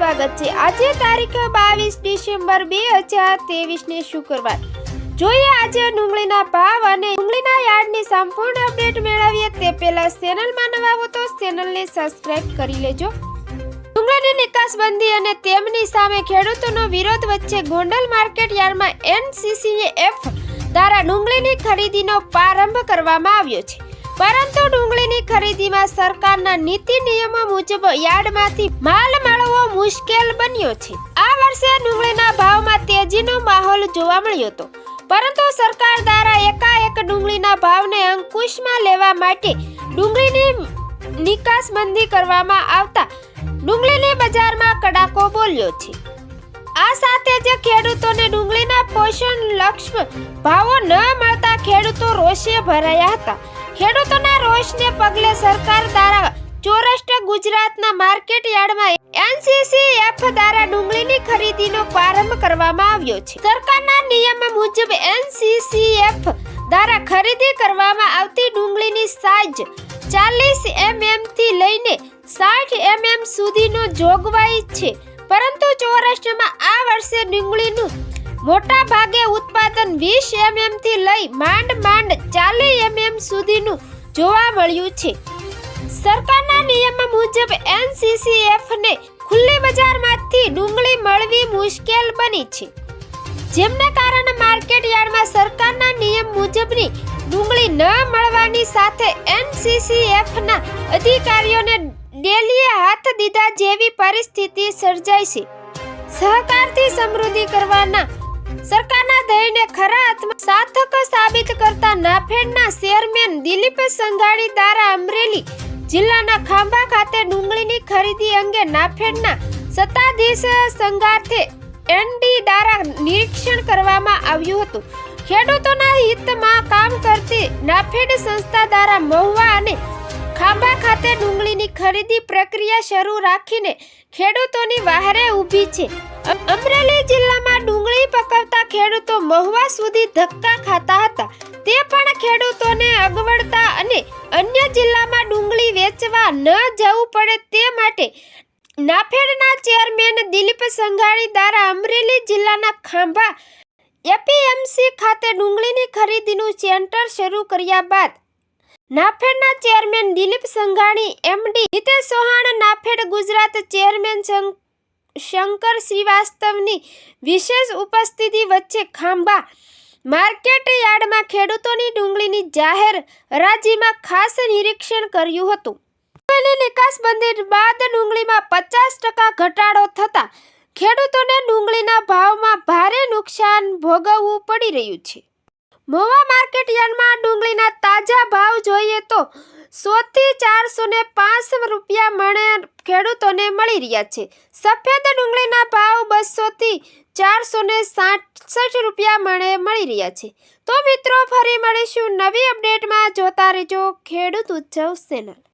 સ્વાગત છે। આજે તારીખ 22 ડિસેમ્બર 2023 ને શુક્રવાર। જોઈએ આજે ડુંગળીના ભાવ અને ડુંગળીના યાર્ડની સંપૂર્ણ અપડેટ મેળવીએ તે પહેલા ચેનલમાં નવા હો તો ચેનલને સબસ્ક્રાઇબ કરી લેજો। ડુંગળીની નિકાસબંધી અને તેમની સામે ખેડૂતોનો વિરોધ વચ્ચે ગોંડલ માર્કેટ યાર્ડમાં NCCF દ્વારા ડુંગળીની ખરીદીનો પ્રારંભ કરવામાં આવ્યો છે। પરંતુ ડુંગળીની ખરીદીમાં સરકારના નીતિ નિયમો મુજબ યાર્ડમાંથી માલ મળવો મુશ્કેલ બન્યો છે। આ વર્ષે ડુંગળીના ભાવમાં તેજીનો માહોલ જોવા મળ્યો હતો, પરંતુ સરકાર દ્વારા એકાએક ડુંગળીના ભાવને અંકુશમાં લેવા માટે ડુંગળીની નિકાસબંધી કરવામાં આવતા ડુંગળીની બજારમાં કડાકો બોલ્યો છે। આ સાથે જ ખેડૂતોને ડુંગળીના પોષણ લક્ષ ભાવો ન મળતા ખેડૂતો રોષે ભરાયા હતા। ખેડૂતોના રોષને પગલે સરકાર દ્વારા સૌરાષ્ટ્ર ગુજરાતના માર્કેટ યાર્ડમાં NCCF દ્વારા ડુંગળીની ખરીદીનો પ્રારંભ કરવામાં આવ્યો છે। સરકારના નિયમ મુજબ NCCF દ્વારા ખરીદી કરવામાં આવતી ડુંગળીની સાઇઝ 40 mm થી લઈને 60 mm સુધીનો જોગવાઈ છે, પરંતુ સૌરાષ્ટ્રમાં આ વર્ષે ડુંગળીનું મોટા ભાગે ઉત્પાદન 20 mm થી લઈ માંડ 40 mm સુધીનું જોવા મળ્યું છે। સરકારના નિયમ મુજબ NCCF ને ખુલ્લી બજારમાંથી ડુંગળી મળવી મુશ્કેલ બની છે, જેમને કારણે માર્કેટ યાર્ડમાં સરકારના નિયમ મુજબની ડુંગળી ન મળવાની સાથે NCCF ના અધિકારીઓને ડેલીએ હાથ દીધા જેવી પરિસ્થિતિ સર્જાઈ છે। સહકારથી સમૃદ્ધિ કરવાના સરકારના ધ્યેયને ખરા અર્થમાં સાર્થક સાબિત કરતા નાફેડના ચેરમેન દિલીપ સંઘાણી દ્વારા અમરેલી જિલ્લાના ખાંભા ખાતે ડુંગળીની ખરીદી અંગે નાફેડના સત્તાધીશ સંઘાથે ND દ્વારા નિરીક્ષણ કરવામાં આવ્યું હતું। ખેડૂતોના હિતમાં કામ કરતી નાફેડ સંસ્થા દ્વારા મહુવા અને ખાંભા ખાતે ડુંગળીની ખરીદી પ્રક્રિયા શરૂ રાખીને ખેડૂતોની વહારે ઊભી છે। અમરેલી જિલ્લામાં ડુંગળી પકવતા ખેડૂતો મહુવા સુધી ધક્કા ખાતા હતા, તે પણ ખેડૂતોને અગવડતા અને અન્ય જિલ્લામાં ડુંગળી વેચવા ન જવું પડે તે માટે નાફેડના ચેરમેન દિલીપ સંઘાણી દ્વારા અમરેલી જિલ્લાના ખાંભા APMC ખાતે ડુંગળીની ખરીદીનું સેન્ટર શરૂ કર્યા બાદ નાફેડના chairman Dilip Sanghani, MD Hitesh Chauhan, NAFED Gujarat chairman Shankar શ્રીવાસ્તવની વિશેષ ઉપસ્થિતિ વચ્ચે ખાંભા માર્કેટ યાર્ડમાં ખેડૂતોની ડુંગળીની જાહેર હરાજીમાં ખાસ નિરીક્ષણ કર્યું હતું। ડુંગળીની નિકાસબંધી બાદ ડુંગળીમાં 50% ઘટાડો થતાં ખેડૂતોને ડુંગળીના ભાવમાં ભારે નુકસાન ભોગવવું પડી રહ્યું છે। મહુવા માર્કેટ યાર્ડમાં ડુંગળીના તાજા ભાવ જોઈએ તો 100 થી 405 રૂપિયા મણે ખેડૂતોને મળી રહ્યા છે। સફેદ ડુંગળીના ભાવ 200 થી 467 રૂપિયા મણે મળી રહ્યા છે। તો મિત્રો, ફરી મળીશું નવી અપડેટમાં। જોતા રહેજો ખેડૂત ઉત્સવ ચેનલ।